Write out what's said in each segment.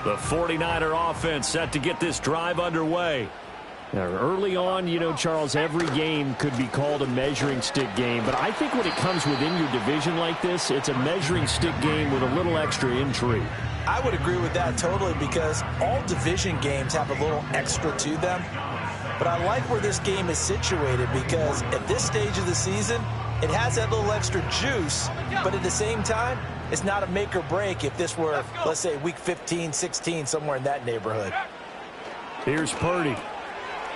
The 49er offense set to get this drive underway. Now, early on, you know, Charles, every game could be called a measuring stick game. But I think when it comes within your division like this, it's a measuring stick game with a little extra intrigue. I would agree with that totally, because all division games have a little extra to them. But I like where this game is situated, because at this stage of the season, it has that little extra juice. But at the same time, it's not a make or break if this were, let's say, week 15, 16, somewhere in that neighborhood. Here's Purdy.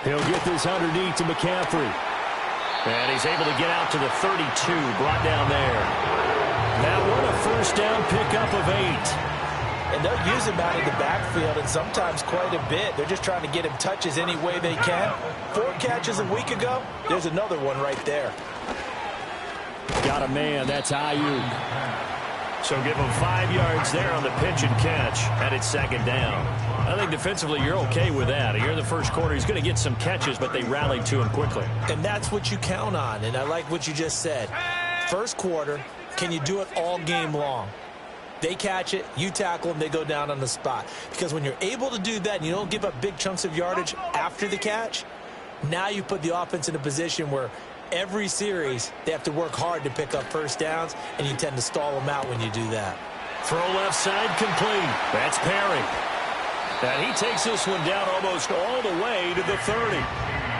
He'll get this underneath to McCaffrey. And he's able to get out to the 32, brought down there. That one a first down pickup of 8. And they'll use him out of the backfield, and sometimes quite a bit. They're just trying to get him touches any way they can. 4 catches a week ago. There's another one right there. Got a man. That's Ayuk. So give him 5 yards there on the pitch and catch, and it's second down. I think defensively you're okay with that. Here in the first quarter, he's going to get some catches, but they rallied to him quickly. And that's what you count on, and I like what you just said. First quarter, can you do it all game long? They catch it, you tackle them, they go down on the spot. Because when you're able to do that and you don't give up big chunks of yardage after the catch, now you put the offense in a position where every series they have to work hard to pick up first downs, and you tend to stall them out when you do that. Throw left side complete. That's Perry. And he takes this one down almost all the way to the 30.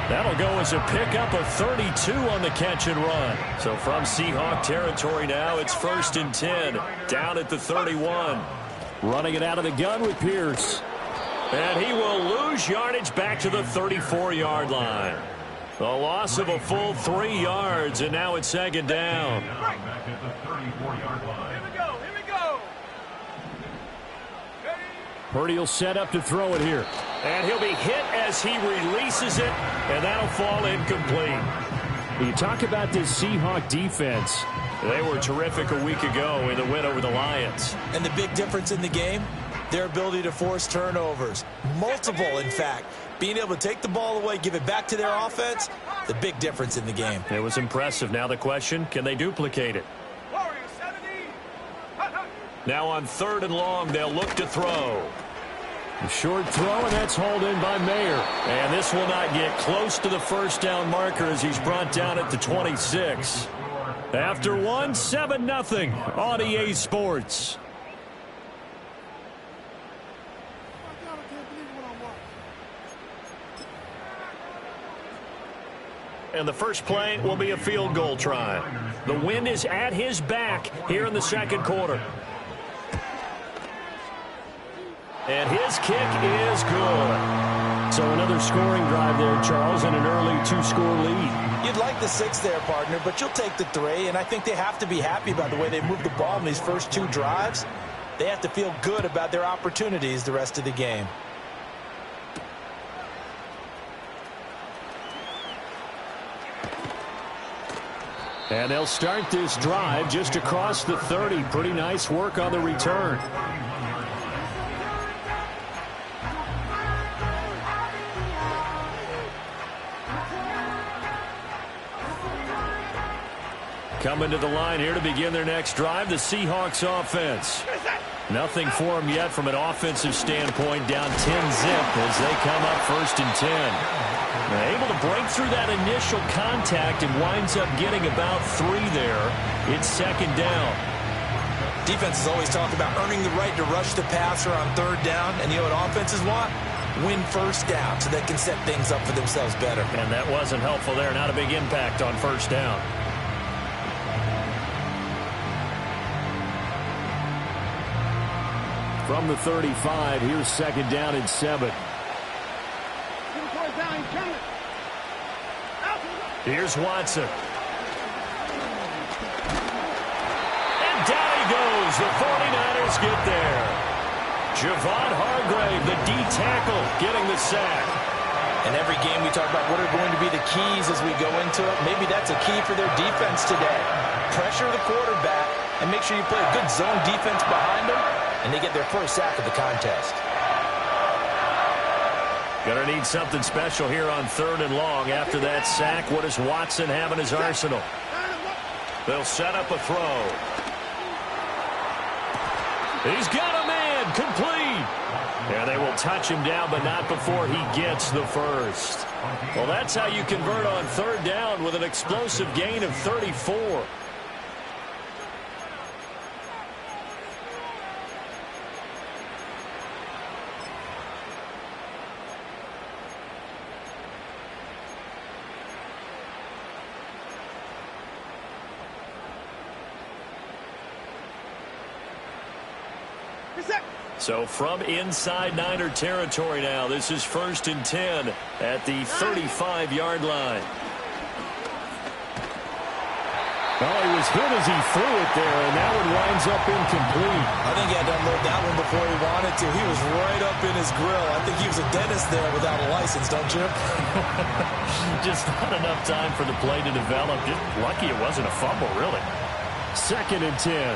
That'll go as a pickup of 32 on the catch and run. So from Seahawk territory now, it's 1st and 10, down at the 31. Running it out of the gun with Pierce. And he will lose yardage back to the 34-yard line. A loss of a full 3 yards, and now it's second down. Purdy will set up to throw it here. And he'll be hit as he releases it, and that'll fall incomplete. You talk about this Seahawk defense. They were terrific a week ago in the win over the Lions. And the big difference in the game, their ability to force turnovers. Multiple, in fact. Being able to take the ball away, give it back to their offense, the big difference in the game. It was impressive. Now the question, can they duplicate it? Now on 3rd and long, they'll look to throw. A short throw, and that's hauled in by Mayer. And this will not get close to the first down marker as he's brought down at the 26. After one, 7-0 on EA Sports. And the first play will be a field goal try. The wind is at his back here in the second quarter. And his kick is good. So another scoring drive there, Charles, and an early 2-score lead. You'd like the 6 there, partner, but you'll take the 3, and I think they have to be happy about the way they moved the ball in these first 2 drives. They have to feel good about their opportunities the rest of the game. And they'll start this drive just across the 30. Pretty nice work on the return. Coming to the line here to begin their next drive, the Seahawks offense. Nothing for them yet from an offensive standpoint, down 10-zip as they come up 1st and 10. They're able to break through that initial contact and winds up getting about 3 there. It's second down. Defenses always talk about earning the right to rush the passer on 3rd down, and you know what offenses want? Win first down so they can set things up for themselves better. And that wasn't helpful there. Not a big impact on 1st down. From the 35, here's second down and 7. Here's Watson. And down he goes. The 49ers get there. Javon Hargrave, the D tackle, getting the sack. In every game we talk about what are going to be the keys as we go into it. Maybe that's a key for their defense today. Pressure the quarterback and make sure you play a good zone defense behind them, and they get their first sack of the contest. Gonna need something special here on 3rd and long. After that sack, what does Watson have in his arsenal? They'll set up a throw. He's got a man, complete. And they will touch him down, but not before he gets the first. Well, that's how you convert on third down with an explosive gain of 34. So from inside Niner territory now, this is 1st and 10 at the 35-yard line. Well, he was hit as he threw it there, and that one winds up incomplete. I think he had to unload that one before he wanted to. He was right up in his grill. I think he was a dentist there without a license, don't you? Just not enough time for the play to develop. Just lucky it wasn't a fumble, really. 2nd and 10.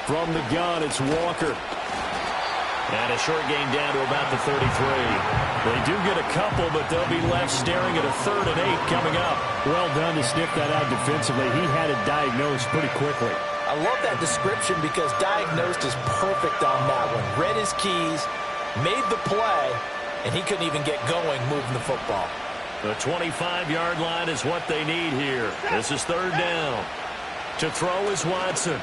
From the gun, it's Walker. And a short gain down to about the 33. They do get a couple, but they'll be left staring at a 3rd and 8 coming up. Well done to sniff that out defensively. He had it diagnosed pretty quickly. I love that description because diagnosed is perfect on that one. Read his keys, made the play, and he couldn't even get going moving the football. The 25-yard line is what they need here. This is 3rd down. To throw is Watson.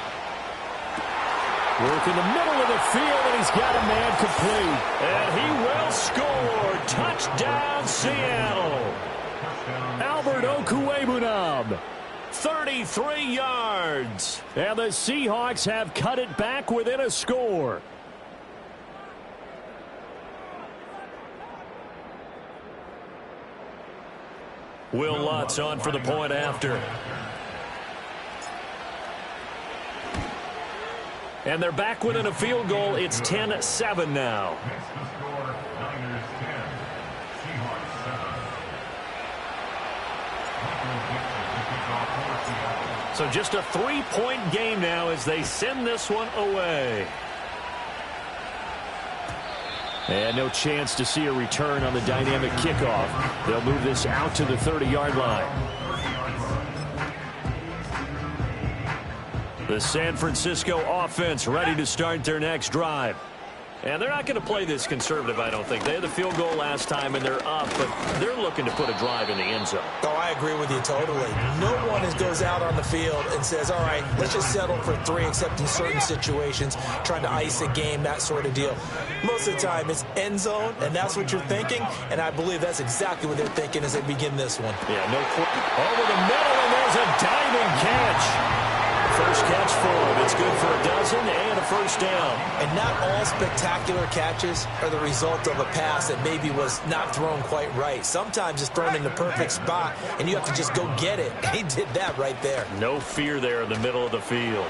Work in the middle of the field, and he's got a man complete. And he will score. Touchdown, Seattle. Albert Okwuegbunam. 33 yards. And the Seahawks have cut it back within a score. Will Lutz on for the point after. And they're back within a field goal. It's 10-7 now. So just a 3-point game now as they send this one away. And no chance to see a return on the dynamic kickoff. They'll move this out to the 30-yard line. The San Francisco offense ready to start their next drive. And they're not going to play this conservative, I don't think. They had the field goal last time, and they're up, but they're looking to put a drive in the end zone. Oh, I agree with you totally. No one goes out on the field and says, all right, let's just settle for 3, except in certain situations, trying to ice a game, that sort of deal. Most of the time, it's end zone, and that's what you're thinking, and I believe that's exactly what they're thinking as they begin this one. Yeah, no over the middle, and there's a diving catch. First catch for him. It's good for a dozen and a first down. And not all spectacular catches are the result of a pass that maybe was not thrown quite right. Sometimes it's thrown in the perfect spot, and you have to just go get it. He did that right there. No fear there in the middle of the field.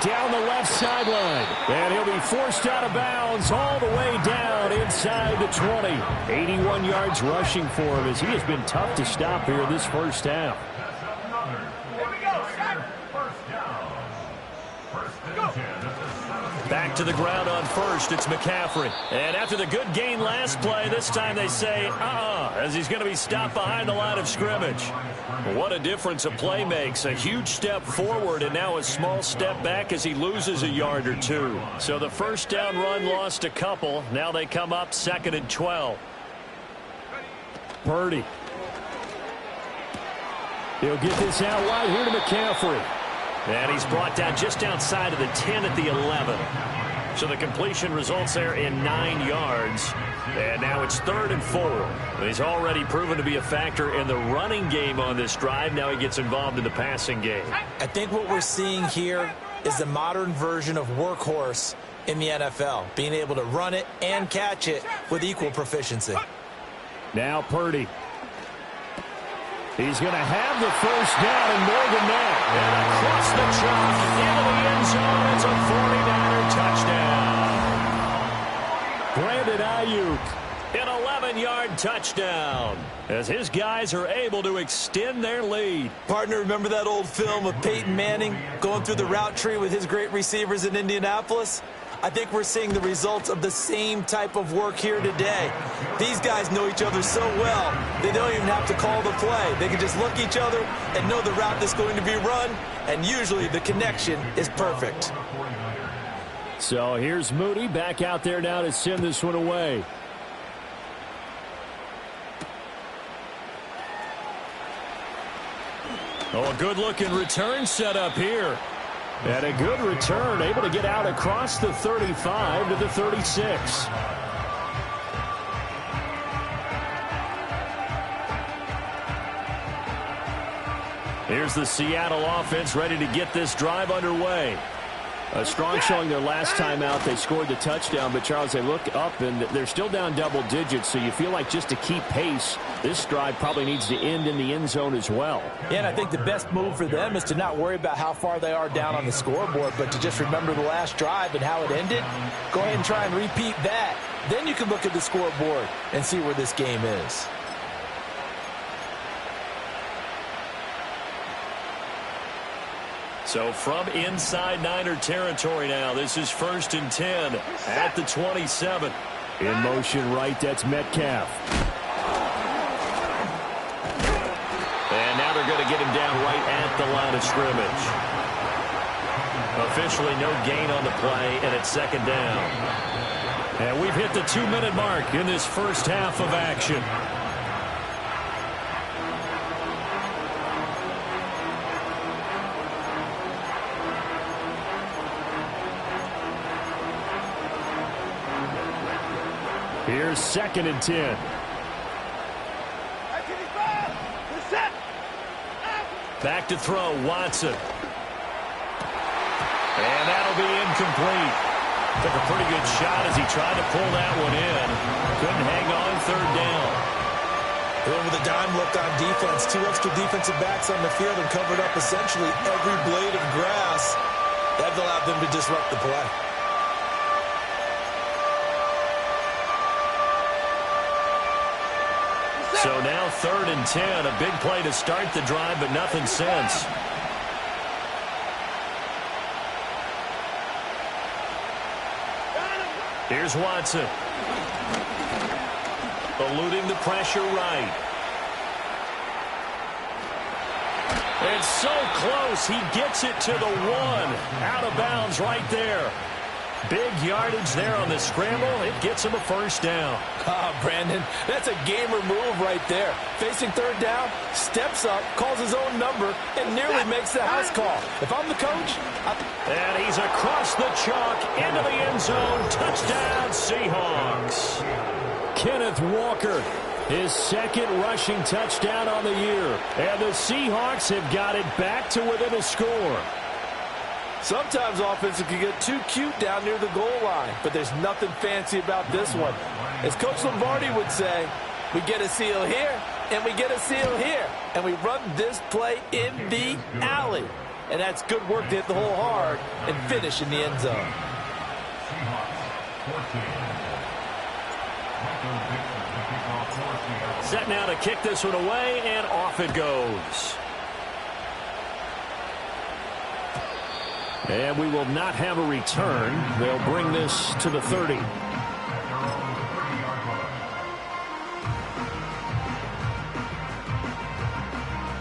Down the left sideline. And he'll be forced out of bounds all the way down inside the 20. 81 yards rushing for him as he has been tough to stop here this first half. Back to the ground on first. It's McCaffrey. And after the good gain last play, this time they say, as he's going to be stopped behind the line of scrimmage. What a difference a play makes. A huge step forward and now a small step back as he loses a yard or two. So the first down run lost a couple. Now they come up 2nd and 12. Purdy. He'll get this out wide here to McCaffrey. And he's brought down just outside of the 10 at the 11. So the completion results there in 9 yards. And now it's 3rd and 4. He's already proven to be a factor in the running game on this drive. Now he gets involved in the passing game. I think what we're seeing here is the modern version of workhorse in the NFL. Being able to run it and catch it with equal proficiency. Now Purdy. He's going to have the first down and more than that. And across the chalk into the end zone, it's a 49er touchdown. Brandon Ayuk. An 11-yard touchdown as his guys are able to extend their lead. Partner, remember that old film of Peyton Manning going through the route tree with his great receivers in Indianapolis? I think we're seeing the results of the same type of work here today. These guys know each other so well, they don't even have to call the play. They can just look each other and know the route that's going to be run, and usually the connection is perfect. So here's Moody back out there now to send this one away. Oh, a good-looking return set up here. And a good return, able to get out across the 35 to the 36. Here's the Seattle offense ready to get this drive underway. A strong showing their last time out. They scored the touchdown, but, Charles, they look up, and they're still down double digits, so you feel like just to keep pace, this drive probably needs to end in the end zone as well. Yeah, and I think the best move for them is to not worry about how far they are down on the scoreboard, but to just remember the last drive and how it ended. Go ahead and try and repeat that. Then you can look at the scoreboard and see where this game is. So from inside Niner territory now, this is 1st and 10 at the 27. In motion right, that's Metcalf. And now they're going to get him down right at the line of scrimmage. Officially no gain on the play, and it's 2nd down. And we've hit the 2-minute mark in this first half of action. Here's 2nd and 10. Back to throw, Watson. And that'll be incomplete. Took a pretty good shot as he tried to pull that one in. Couldn't hang on 3rd down. With a dime look on defense, 2 extra defensive backs on the field and covered up essentially every blade of grass. That allowed them to disrupt the play. So now 3rd and 10, a big play to start the drive, but nothing since. Here's Watson. Eluding the pressure right. It's so close, he gets it to the 1. Out of bounds right there. Big yardage there on the scramble. It gets him a 1st down. Brandon, that's a gamer move right there. Facing 3rd down, steps up, calls his own number, and nearly makes the house call. If I'm the coach, and he's across the chalk into the end zone. Touchdown, Seahawks. Kenneth Walker, his 2nd rushing touchdown on the year. And the Seahawks have got it back to within a score. Sometimes offenses can get too cute down near the goal line, but there's nothing fancy about this one. As Coach Lombardi would say, we get a seal here, and we get a seal here, and we run this play in the alley. And that's good work to hit the hole hard and finish in the end zone. Set now to kick this one away, and off it goes. And we will not have a return. They'll bring this to the 30.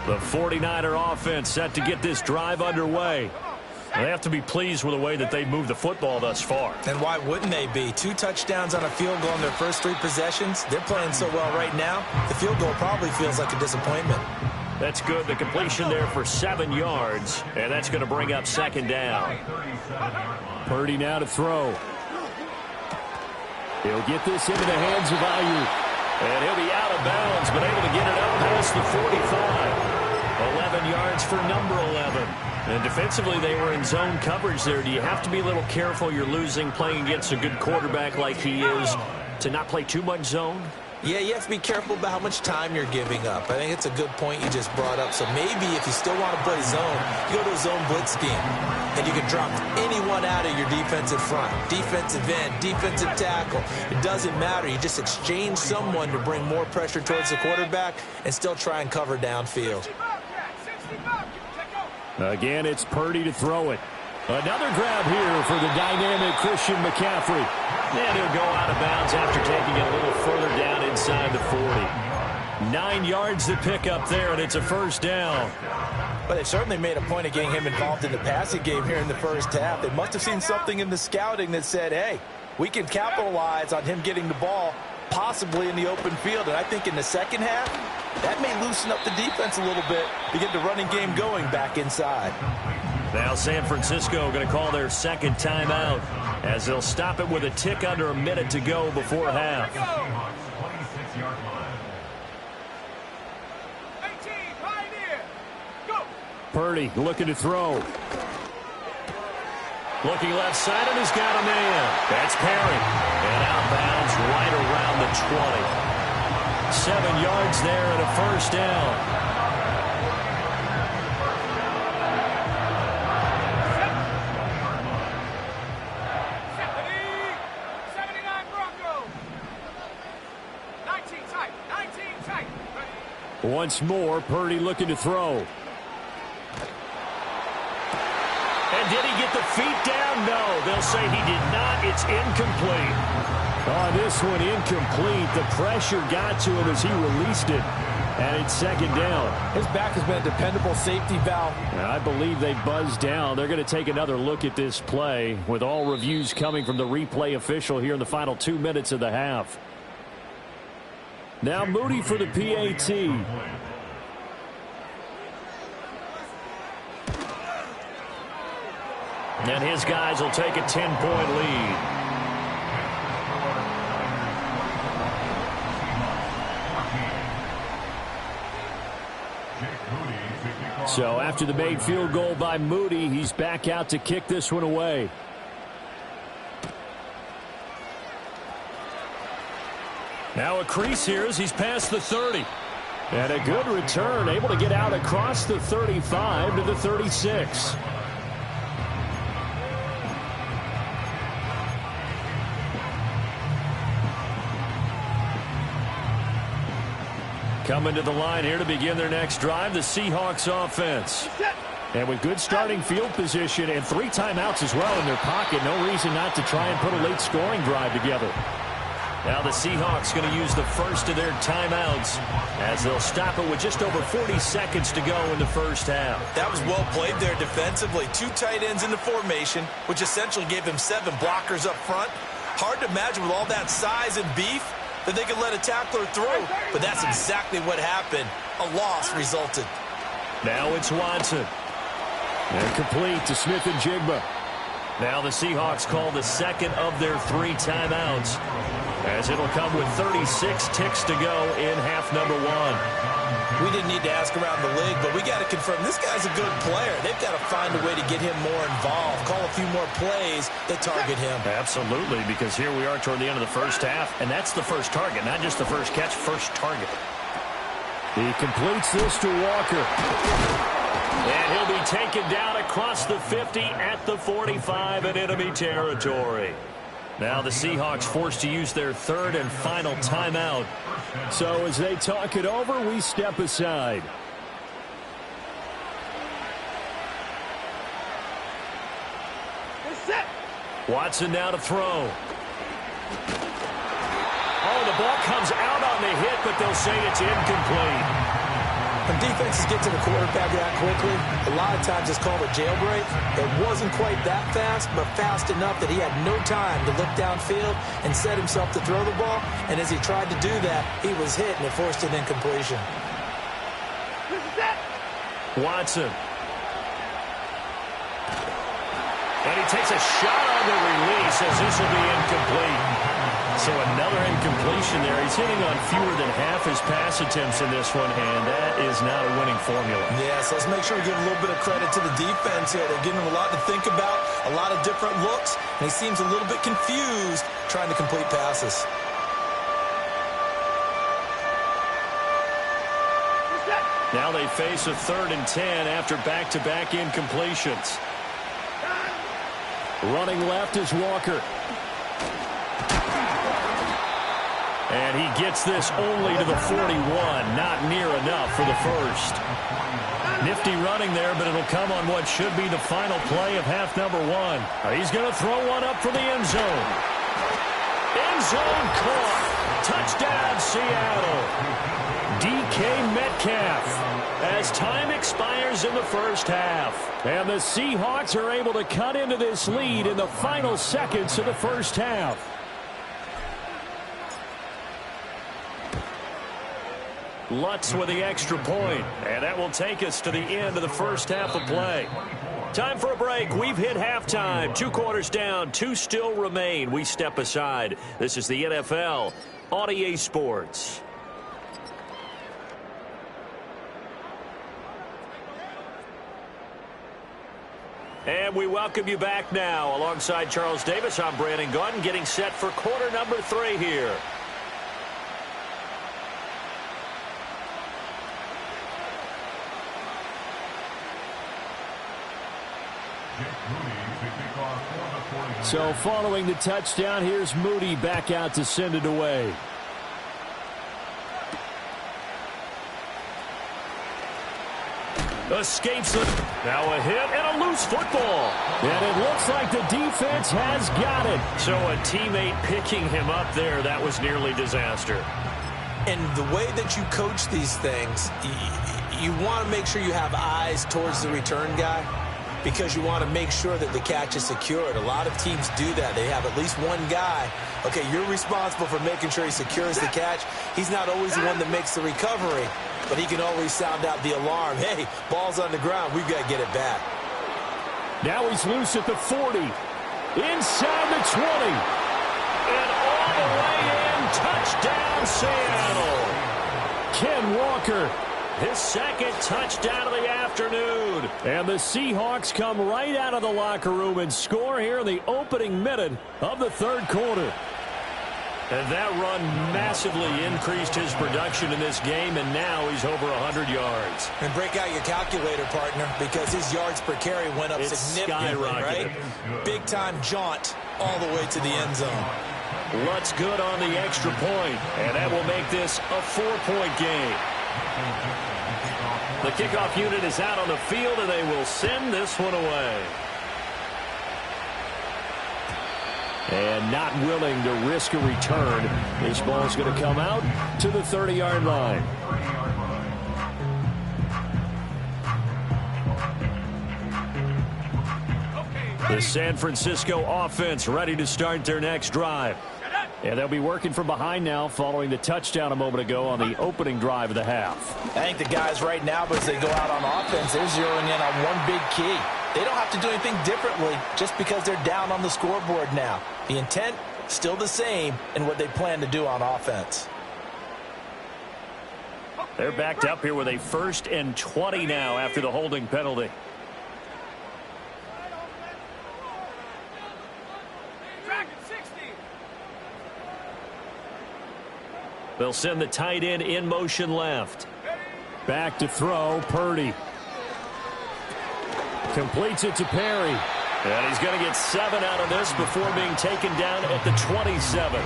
The 49er offense set to get this drive underway. They have to be pleased with the way that they've moved the football thus far. And why wouldn't they be? 2 touchdowns on a field goal in their first 3 possessions. They're playing so well right now, the field goal probably feels like a disappointment. That's good. The completion there for 7 yards, and that's going to bring up 2nd down. Purdy now to throw. He'll get this into the hands of Ayuk. And he'll be out of bounds, but able to get it up past the 45. 11 yards for number 11. And defensively, they were in zone coverage there. Do you have to be a little careful? You're losing playing against a good quarterback like he is to not play too much zone? Yeah, you have to be careful about how much time you're giving up. I think it's a good point you just brought up. So maybe if you still want to play zone, you go to a zone blitz scheme. And you can drop anyone out of your defensive front. Defensive end, defensive tackle. It doesn't matter. You just exchange someone to bring more pressure towards the quarterback and still try and cover downfield. Again, it's Purdy to throw it. Another grab here for the dynamic Christian McCaffrey. And he'll go out of bounds after taking it a little further down inside the 40. 9 yards to pick up there, and it's a first down. But they certainly made a point of getting him involved in the passing game here in the first half. They must have seen something in the scouting that said, hey, we can capitalize on him getting the ball possibly in the open field. And I think in the second half, that may loosen up the defense a little bit to get the running game going back inside. Now San Francisco going to call their second timeout as they'll stop it with a tick under a minute to go before half. Purdy looking to throw. Looking left side, and he's got a man. That's Perry. And out of bounds right around the 20. 7 yards there and a first down. Once more, Purdy looking to throw. And did he get the feet down? No. They'll say he did not. It's incomplete. On this one, incomplete. The pressure got to him as he released it. And it's second down. His back has been a dependable safety valve. And I believe they buzzed down. They're going to take another look at this play with all reviews coming from the replay official here in the final 2 minutes of the half. Now Moody for the PAT. And his guys will take a 10-point lead. So after the made field goal by Moody, he's back out to kick this one away. Now a crease here as he's past the 30. And a good return, able to get out across the 35 to the 36. Coming to the line here to begin their next drive, the Seahawks offense. And with good starting field position and 3 timeouts as well in their pocket, no reason not to try and put a late scoring drive together. Now the Seahawks going to use the first of their timeouts as they'll stop it with just over 40 seconds to go in the first half. That was well played there defensively. 2 tight ends in the formation, which essentially gave them 7 blockers up front. Hard to imagine with all that size and beef that they could let a tackler through, but that's exactly what happened. A loss resulted. Now it's Watson. And complete to Smith and Jigba. Now the Seahawks call the second of their 3 timeouts, as it'll come with 36 ticks to go in half number 1. We didn't need to ask around the league, but we got to confirm this guy's a good player. They've got to find a way to get him more involved, call a few more plays that target him. Absolutely, because here we are toward the end of the first half, and that's the first target, not just the first catch, first target. He completes this to Walker. And he'll be taken down across the 50 at the 45 in enemy territory. Now the Seahawks forced to use their 3rd and final timeout. So as they talk it over, we step aside. Watson now to throw. Oh, the ball comes out on the hit, but they'll say it's incomplete. When defenses get to the quarterback that quickly, a lot of times it's called a jailbreak. It wasn't quite that fast, but fast enough that he had no time to look downfield and set himself to throw the ball. And as he tried to do that, he was hit, and it forced an incompletion. Watson. And he takes a shot on the release as this will be incomplete. So another incompletion there. He's hitting on fewer than half his pass attempts in this one, and that is not a winning formula. Yes, let's make sure we give a little bit of credit to the defense here. They're giving him a lot to think about, a lot of different looks, and he seems a little bit confused trying to complete passes. Now they face a 3rd and 10 after back-to-back incompletions. Running left is Walker. And he gets this only to the 41. Not near enough for the first. Nifty running there, but it'll come on what should be the final play of half number one. He's going to throw one up for the end zone. End zone caught. Touchdown, Seattle. DK Metcalf as time expires in the first half. And the Seahawks are able to cut into this lead in the final seconds of the first half. Lutz with the extra point, and that will take us to the end of the first half of play. Time for a break. We've hit halftime. 2 quarters down, 2 still remain. We step aside. This is the NFL on EA Sports. And we welcome you back now. Alongside Charles Davis, I'm Brandon Gaudin, getting set for quarter number 3 here. So following the touchdown, here's Moody back out to send it away. Escapes it. Now a hit and a loose football. And it looks like the defense has got it. So a teammate picking him up there, that was nearly disaster. And the way that you coach these things, you want to make sure you have eyes towards the return guy, because you want to make sure that the catch is secured. A lot of teams do that. They have at least one guy. Okay, you're responsible for making sure he secures the catch. He's not always the one that makes the recovery, but he can always sound out the alarm. Hey, ball's on the ground. We've got to get it back. Now he's loose at the 40. Inside the 20. And all the way in. Touchdown, Seattle. Ken Walker. His second touchdown of the afternoon. And the Seahawks come right out of the locker room and score here in the opening minute of the third quarter. And that run massively increased his production in this game, and now he's over 100 yards. And break out your calculator, partner, because his yards per carry went up significantly, right? Big-time jaunt all the way to the end zone. Lutz good on the extra point, and that will make this a 4-point game. The kickoff unit is out on the field, and they will send this one away. And not willing to risk a return. This ball's going to come out to the 30-yard line. The San Francisco offense ready to start their next drive. And they'll be working from behind now following the touchdown a moment ago on the opening drive of the half. I think the guys right now, as they go out on offense, they're zeroing in on one big key. They don't have to do anything differently just because they're down on the scoreboard now. The intent, still the same in what they plan to do on offense. They're backed up here with a 1st and 20 now after the holding penalty. They'll send the tight end in motion left. Back to throw, Purdy. Completes it to Perry. And he's going to get 7 out of this before being taken down at the 27.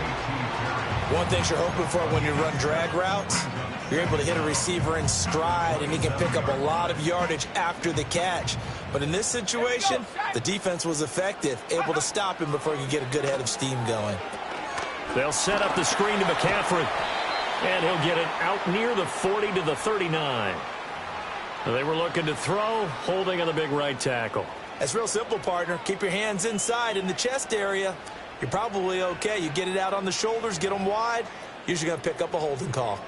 One thing you're hoping for when you run drag routes, you're able to hit a receiver in stride, and he can pick up a lot of yardage after the catch. But in this situation, the defense was effective, able to stop him before he could get a good head of steam going. They'll set up the screen to McCaffrey. And he'll get it out near the 40 to the 39. They were looking to throw, holding on the big right tackle. That's real simple, partner. Keep your hands inside in the chest area. You're probably okay. You get it out on the shoulders, get them wide. Usually going to pick up a holding call.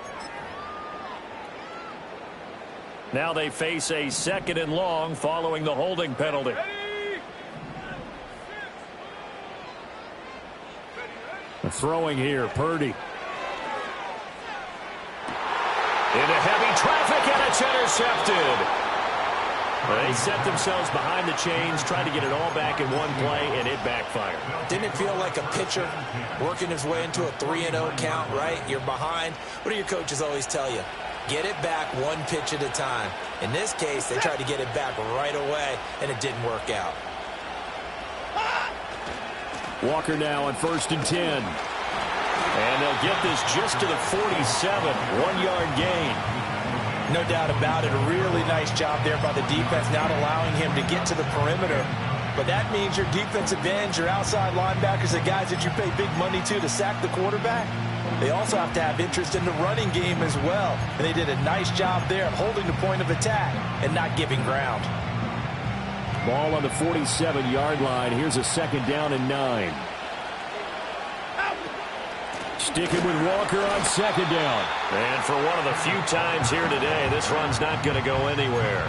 Now they face a 2nd and long following the holding penalty. Throwing here, Purdy. Into heavy traffic, and it's intercepted. They set themselves behind the chains, trying to get it all back in one play, and it backfired. Didn't it feel like a pitcher working his way into a 3-0 count, right? You're behind. What do your coaches always tell you? Get it back one pitch at a time. In this case, they tried to get it back right away, and it didn't work out. Walker now on 1st and 10. And they'll get this just to the 47, 1-yard gain. No doubt about it. A really nice job there by the defense, not allowing him to get to the perimeter. But that means your defensive ends, your outside linebackers, the guys that you pay big money to sack the quarterback, they also have to have interest in the running game as well. And they did a nice job there of holding the point of attack and not giving ground. Ball on the 47-yard line. Here's a 2nd down and 9. Sticking with Walker on 2nd down. And for one of the few times here today, this run's not going to go anywhere.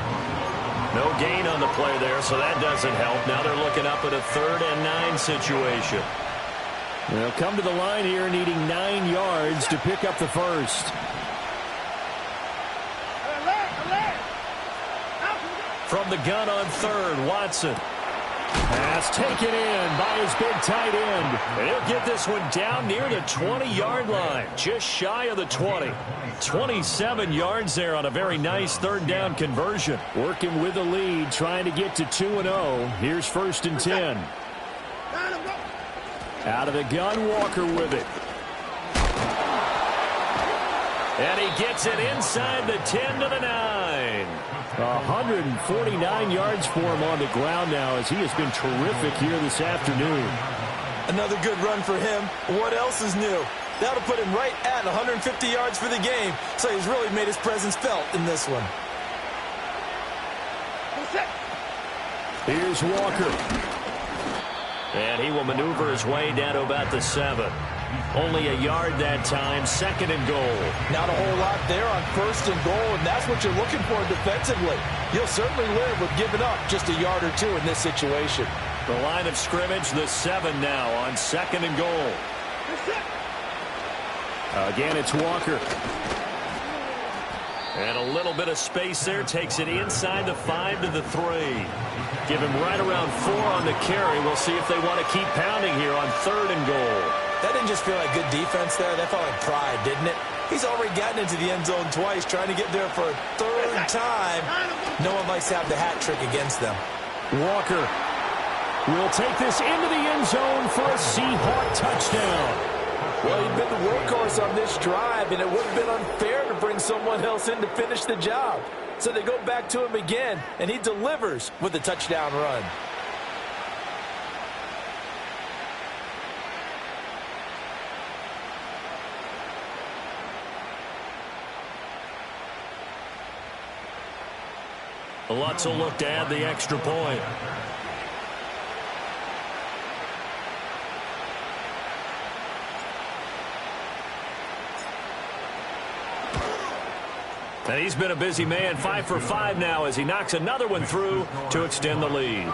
No gain on the play there, so that doesn't help. Now they're looking up at a 3rd and 9 situation. They'll come to the line here needing 9 yards to pick up the first. From the gun on 3rd, Watson. Pass taken in by his big tight end. And he'll get this one down near the 20-yard line, just shy of the 20. 27 yards there on a very nice 3rd down conversion. Working with the lead, trying to get to 2-0. Here's 1st and 10. Out of the gun, Walker with it. And he gets it inside the 10 to the 9. 149 yards for him on the ground now, as he has been terrific here this afternoon. Another good run for him. What else is new? That'll put him right at 150 yards for the game. So he's really made his presence felt in this one. Here's Walker. And he will maneuver his way down to about the 7. Only a yard that time, 2nd and goal. Not a whole lot there on 1st and goal, and that's what you're looking for defensively. You'll certainly live with giving up just a yard or 2 in this situation. The line of scrimmage, the 7 now on 2nd and goal. Again, it's Walker. And a little bit of space there, takes it inside the 5 to the 3. Give him right around 4 on the carry. We'll see if they want to keep pounding here on 3rd and goal. That didn't just feel like good defense there. That felt like pride, didn't it? He's already gotten into the end zone twice, trying to get there for a 3rd time. No one likes to have the hat trick against them. Walker will take this into the end zone for a Seahawk touchdown. Well, he'd been the workhorse on this drive, and it would have been unfair to bring someone else in to finish the job. So they go back to him again, and he delivers with a touchdown run. Lutz will look to add the extra point. And he's been a busy man, 5 for 5 now as he knocks another one through to extend the lead.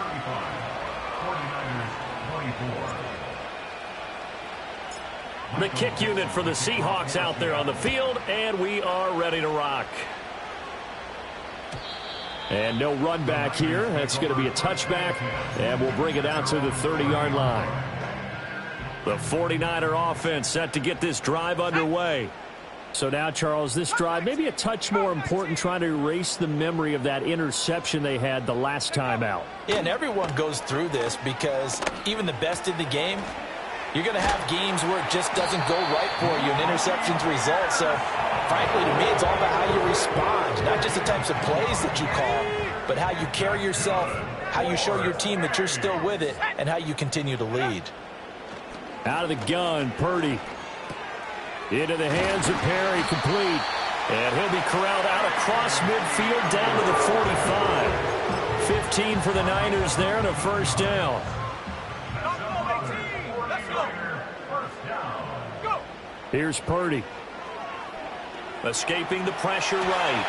The kick unit for the Seahawks out there on the field, and we are ready to rock. And no run back here. That's going to be a touchback, and we'll bring it out to the 30-yard line. The 49er offense set to get this drive underway. So now, Charles, this drive maybe a touch more important, trying to erase the memory of that interception they had the last time out. Yeah, and everyone goes through this because even the best in the game, you're going to have games where it just doesn't go right for you and interceptions result. So, frankly, to me, it's all about how you respond, not just the types of plays that you call, but how you carry yourself, how you show your team that you're still with it, and how you continue to lead. Out of the gun, Purdy. Into the hands of Perry, complete. And he'll be corralled out across midfield down to the 45. 15 for the Niners there and a first down. Here's Purdy. Escaping the pressure right.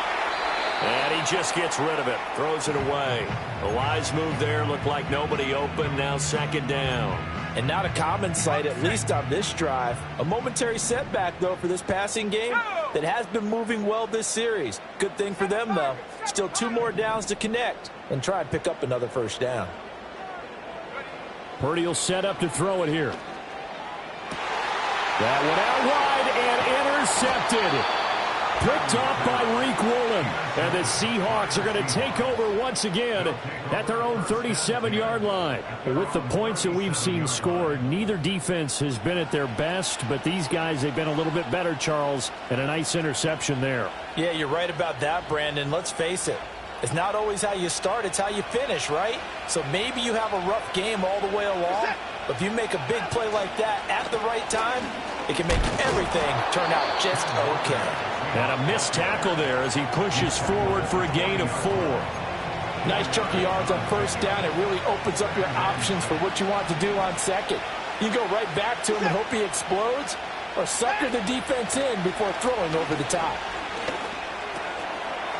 And he just gets rid of it. Throws it away. A wise move there. Looked like nobody open. Now 2nd down. And not a common sight, at least on this drive. A momentary setback, though, for this passing game that has been moving well this series. Good thing for them, though. Still 2 more downs to connect and try and pick up another first down. Purdy will set up to throw it here. That one out wide and intercepted. Picked off by Reek Woolen. And the Seahawks are going to take over once again at their own 37-yard line. With the points that we've seen scored, neither defense has been at their best, but these guys, they've been a little bit better, Charles, and a nice interception there. Yeah, you're right about that, Brandon. Let's face it. It's not always how you start, it's how you finish, right? So maybe you have a rough game all the way along, but if you make a big play like that at the right time, it can make everything turn out just okay. And a missed tackle there as he pushes forward for a gain of 4. Nice chunk of yards on first down. It really opens up your options for what you want to do on second. You go right back to him and hope he explodes, or sucker the defense in before throwing over the top.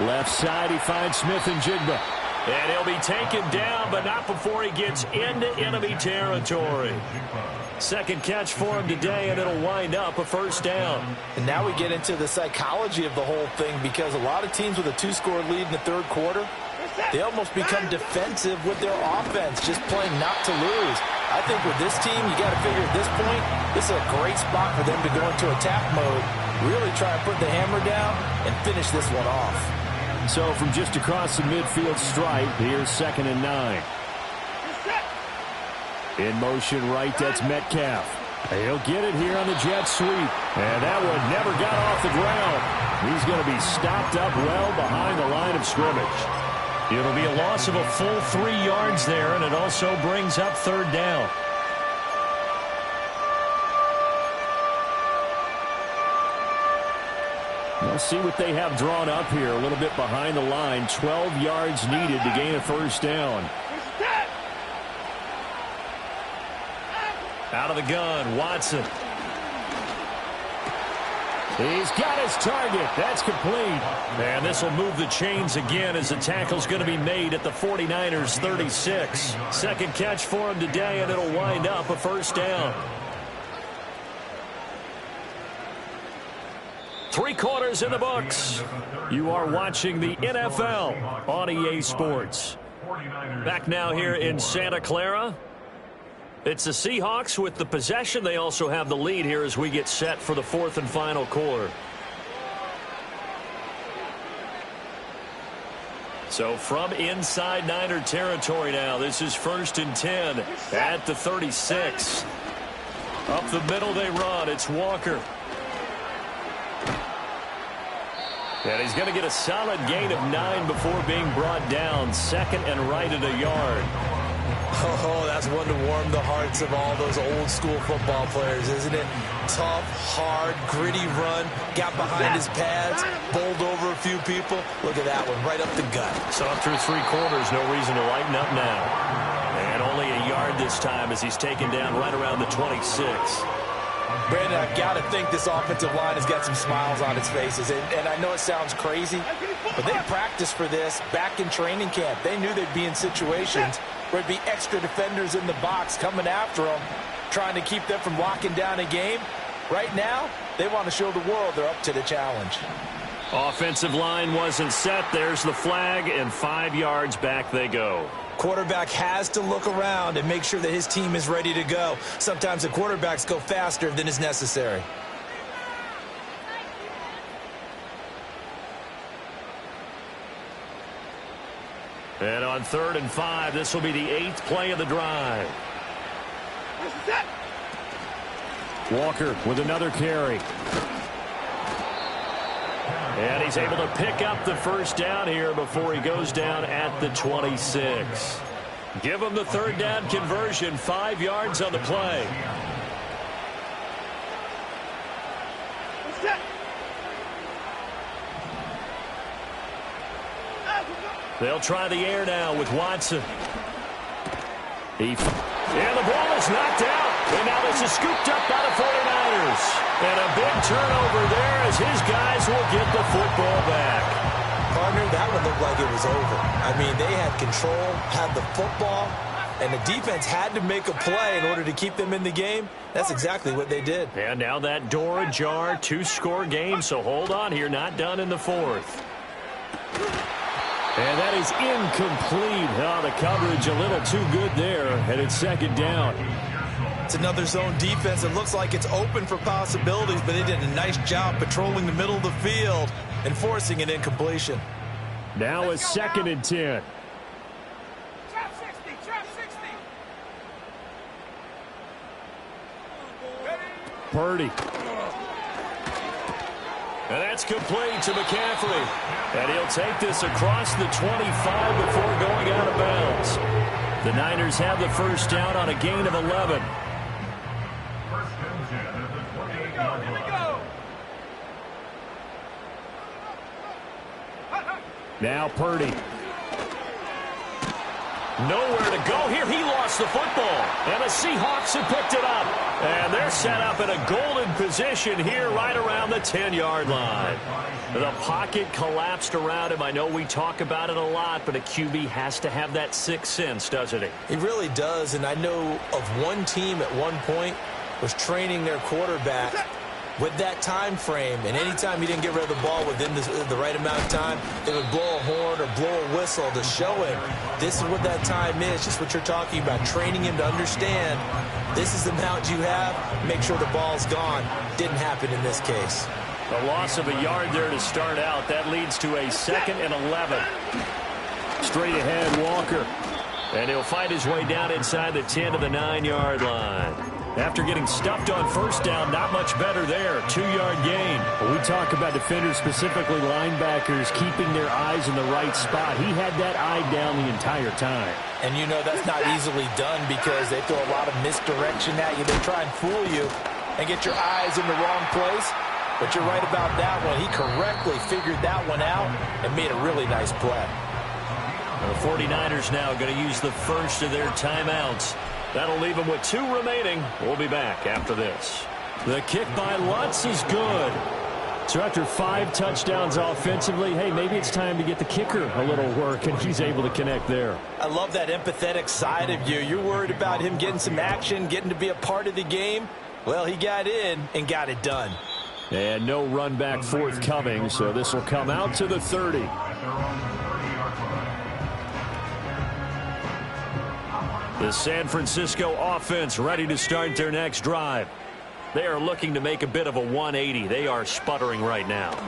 Left side, he finds Smith and Jigba. And he'll be taken down, but not before he gets into enemy territory. Second catch for him today, and it'll wind up a first down. And now we get into the psychology of the whole thing, because a lot of teams with a 2-score lead in the third quarter, they almost become defensive with their offense, just playing not to lose. I think with this team, you got to figure at this point, this is a great spot for them to go into attack mode, really try and put the hammer down and finish this one off. So from just across the midfield stripe, here's 2nd and 9. In motion right, that's Metcalf. He'll get it here on the jet sweep. And that one never got off the ground. He's going to be stopped up well behind the line of scrimmage. It'll be a loss of a full 3 yards there, and it also brings up third down. We'll see what they have drawn up here. A little bit behind the line. 12 yards needed to gain a first down. Out of the gun, Watson. He's got his target. That's complete. And this will move the chains again as the tackle's going to be made at the 49ers 36. Second catch for him today, and it'll wind up a first down. 3 quarters in the books. You are watching the NFL on EA Sports. Back now here in Santa Clara. It's the Seahawks with the possession. They also have the lead here as we get set for the 4th and final quarter. So from inside Niner territory now, this is 1st and 10 at the 36. Up the middle they run. It's Walker. And he's going to get a solid gain of 9 before being brought down. 2nd and right at a yard. Oh, that's one to warm the hearts of all those old-school football players, isn't it? Tough, hard, gritty run, got behind his pads, bowled over a few people. Look at that one, right up the gut. So through 3 quarters, no reason to lighten up now. And only a yard this time as he's taken down right around the 26. Brandon, I've got to think this offensive line has got some smiles on its faces. And I know it sounds crazy, but they practiced for this back in training camp. They knew they'd be in situations where there'd be extra defenders in the box coming after them, trying to keep them from locking down a game. Right now, they want to show the world they're up to the challenge. Offensive line wasn't set. There's the flag, and 5 yards back they go. Quarterback has to look around and make sure that his team is ready to go. Sometimes the quarterbacks go faster than is necessary. And on 3rd and 5, this will be the 8th play of the drive. Walker with another carry. And he's able to pick up the first down here before he goes down at the 26. Give him the 3rd down conversion, 5 yards on the play. They'll try the air now with Watson. And the ball is knocked out. And now this is scooped up by the 49ers. And a big turnover there as his guys will get the football back. Partner, that one looked like it was over. I mean, they had control, had the football, and the defense had to make a play in order to keep them in the game. That's exactly what they did. And now that door ajar, 2-score game, so hold on here, not done in the 4th. And that is incomplete. Oh, the coverage a little too good there, and it's 2nd down. It's another zone defense. It looks like it's open for possibilities, but they did a nice job patrolling the middle of the field and forcing an incompletion. Now a 2nd and 10. Trap 60, trap 60. Purdy. And that's complete to McCaffrey. And he'll take this across the 25 before going out of bounds. The Niners have the first down on a gain of 11. Here we go. Now Purdy. Nowhere to go here. He lost the football. And the Seahawks have picked it up. And they're set up in a golden position here right around the 10-yard line. The pocket collapsed around him. I know we talk about it a lot, but a QB has to have that sixth sense, doesn't he? He really does, and I know of one team at one point was training their quarterback with that time frame, and anytime he didn't get rid of the ball within the right amount of time, they would blow a horn or blow a whistle to show him this is what that time is, just what you're talking about, training him to understand this is the amount you have, make sure the ball's gone. Didn't happen in this case. A loss of a yard there to start out. That leads to a 2nd and 11. Straight ahead, Walker. And he'll fight his way down inside the 10 to the 9-yard line. After getting stuffed on first down, not much better there. 2-yard gain. When we talk about defenders, specifically linebackers, keeping their eyes in the right spot. He had that eye down the entire time. And you know that's not easily done because they throw a lot of misdirection at you. They try and fool you and get your eyes in the wrong place. But you're right about that one. He correctly figured that one out and made a really nice play. The 49ers now going to use the first of their timeouts. That'll leave them with 2 remaining. We'll be back after this. The kick by Lutz is good. So after 5 touchdowns offensively, hey, maybe it's time to get the kicker a little work, and he's able to connect there. I love that empathetic side of you. You're worried about him getting some action, getting to be a part of the game. Well, he got in and got it done. And no run back forthcoming, so this will come out to the 30. The San Francisco offense ready to start their next drive. They are looking to make a bit of a 180. They are sputtering right now.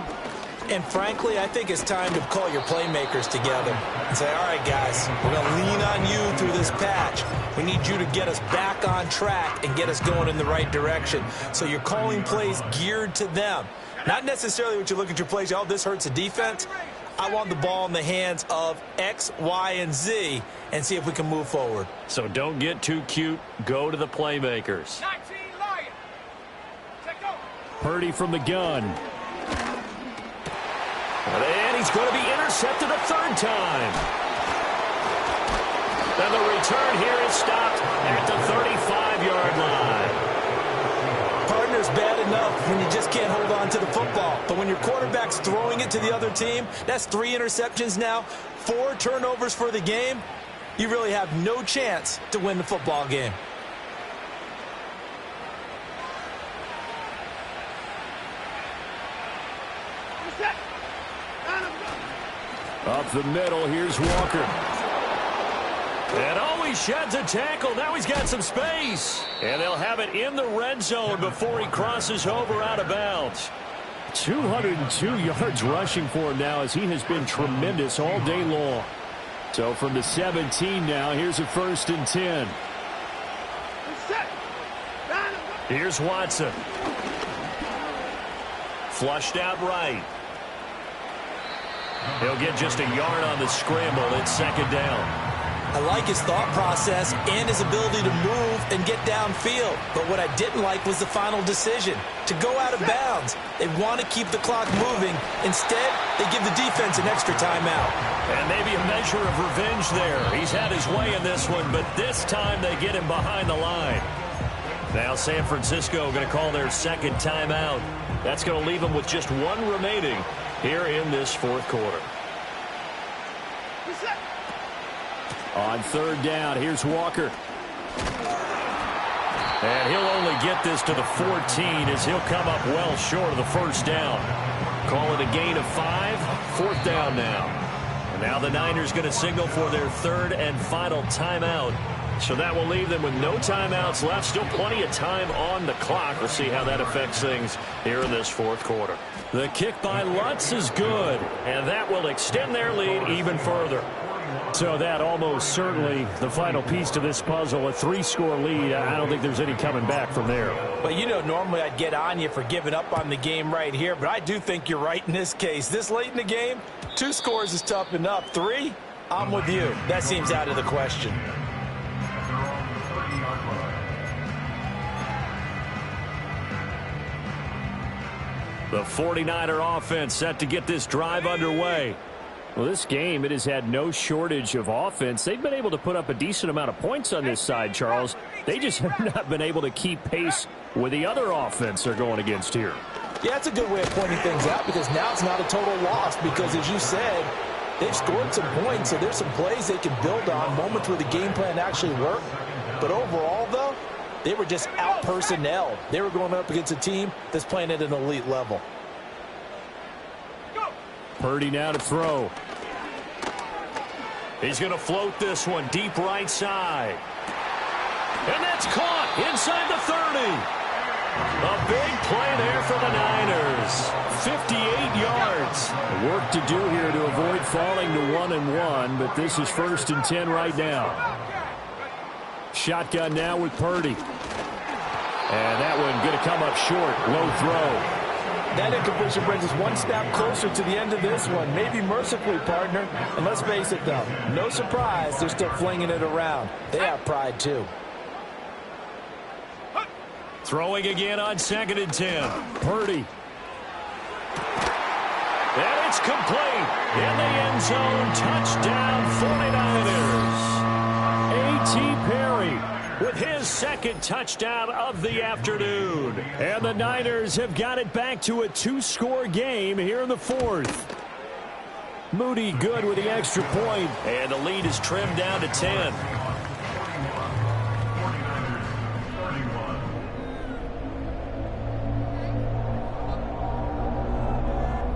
And frankly, I think it's time to call your playmakers together and say, all right, guys, we're going to lean on you through this patch. We need you to get us back on track and get us going in the right direction. So you're calling plays geared to them. Not necessarily what you look at your plays, oh, this hurts the defense. I want the ball in the hands of X, Y, and Z and see if we can move forward. So don't get too cute. Go to the playmakers. 19 Lions. Check go. Purdy from the gun. And he's going to be intercepted a 3rd time. And the return here is stopped at the 35-yard line. Partner's bad enough when you just can't hold on to the football. But when your quarterback's throwing it to the other team, that's 3 interceptions now, 4 turnovers for the game. You really have no chance to win the football game. Up the middle, here's Walker. And oh, he sheds a tackle. Now he's got some space. And they'll have it in the red zone before he crosses over out of bounds. 202 yards rushing for him now as he has been tremendous all day long. So from the 17 now, here's a 1st and 10. Here's Watson. Flushed out right. He'll get just a yard on the scramble. It's 2nd down. I like his thought process and his ability to move and get downfield. But what I didn't like was the final decision to go out of bounds. They want to keep the clock moving. Instead, they give the defense an extra timeout. And maybe a measure of revenge there. He's had his way in this one, but this time they get him behind the line. Now San Francisco going to call their 2nd timeout. That's going to leave them with just 1 remaining here in this 4th quarter. On 3rd down, here's Walker. And he'll only get this to the 14 as he'll come up well short of the 1st down. Call it a gain of 5, 4th down now. And now the Niners going to signal for their 3rd and final timeout. So that will leave them with no timeouts left. Still plenty of time on the clock. We'll see how that affects things here in this fourth quarter. The kick by Lutz is good, and that will extend their lead even further. So that almost certainly the final piece to this puzzle, a 3-score lead. I don't think there's any coming back from there. But, you know, normally I'd get on you for giving up on the game right here, but I do think you're right in this case. This late in the game, 2 scores is tough enough. 3, I'm with you. That seems out of the question. The 49er offense set to get this drive underway. Well, this game, it has had no shortage of offense. They've been able to put up a decent amount of points on this side, Charles. They just have not been able to keep pace with the other offense they're going against here. Yeah, that's a good way of pointing things out because now it's not a total loss because, as you said, they've scored some points, so there's some plays they can build on, moments where the game plan actually worked. But overall, though, they were just out-personnelled. They were going up against a team that's playing at an elite level. Purdy now to throw. He's going to float this one deep right side. And that's caught inside the 30. A big play there for the Niners. 58 yards. Work to do here to avoid falling to 1-1, but this is 1st and 10 right now. Shotgun now with Purdy. And that one going to come up short. Low throw. That incompletion brings us one step closer to the end of this one. Maybe mercifully, partner. And let's face it, though, no surprise, they're still flinging it around. They have pride, too. Throwing again on 2nd and 10. Purdy. And it's complete. In the end zone, touchdown 49ers. A.T. Perry with his 2nd touchdown of the afternoon. And the Niners have got it back to a 2-score game here in the 4th. Moody good with the extra point. And the lead is trimmed down to 10.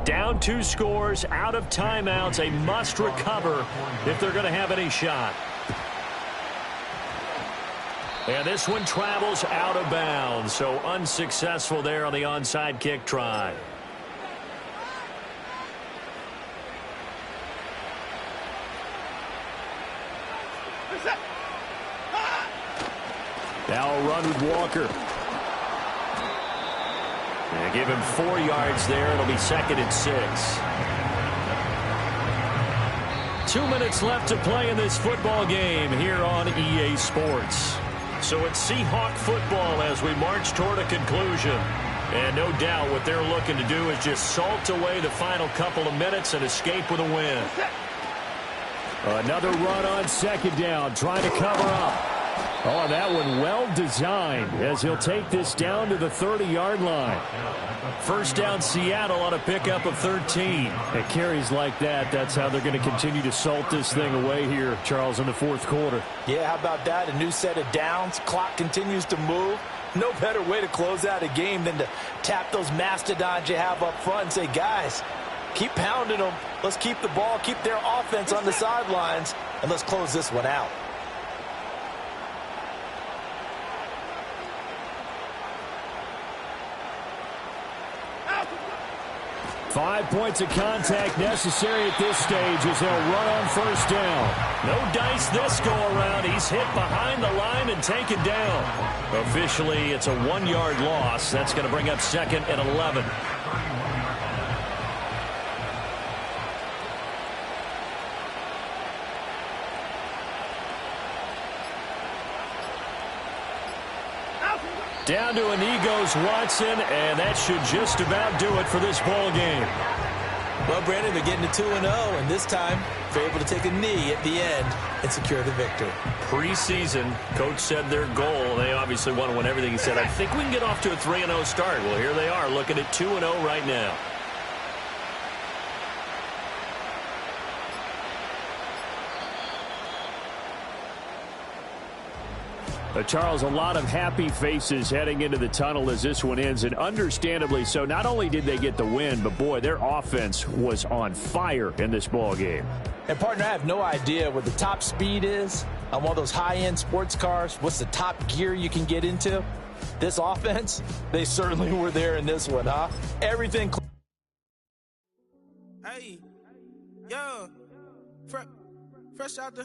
Down 2 scores, out of timeouts, a must recover if they're going to have any shot. And this one travels out of bounds, so unsuccessful there on the onside kick try. Now a run with Walker. And give him 4 yards there. It'll be 2nd and 6. 2 minutes left to play in this football game here on EA Sports. So it's Seahawk football as we march toward a conclusion. And no doubt what they're looking to do is just salt away the final couple of minutes and escape with a win. Another run on 2nd down, trying to cover up. Oh, that one well designed as he'll take this down to the 30-yard line. First down Seattle on a pickup of 13. At carries like that, that's how they're going to continue to salt this thing away here, Charles, in the 4th quarter. Yeah, how about that? A new set of downs. Clock continues to move. No better way to close out a game than to tap those mastodons you have up front and say, guys, keep pounding them. Let's keep the ball, keep their offense on the sidelines, and let's close this one out. 5 points of contact necessary at this stage as they'll run on 1st down. No dice this go around. He's hit behind the line and taken down. Officially, it's a 1-yard loss. That's going to bring up 2nd and 11. Down to a knee goes Watson, and that should just about do it for this ball game. Well, Brandon, they're getting to 2-0, and this time they're able to take a knee at the end and secure the victory. Preseason, coach said their goal, they obviously want to win everything. He said, I think we can get off to a 3-0 start. Well, here they are looking at 2-0 right now. Charles, a lot of happy faces heading into the tunnel as this one ends, and understandably so. Not only did they get the win, but boy, their offense was on fire in this ball game. And partner, I have no idea what the top speed is, on one of those high-end sports cars, what's the top gear you can get into? This offense, they certainly were there in this one, huh? Everything. Hey, yo, fresh out the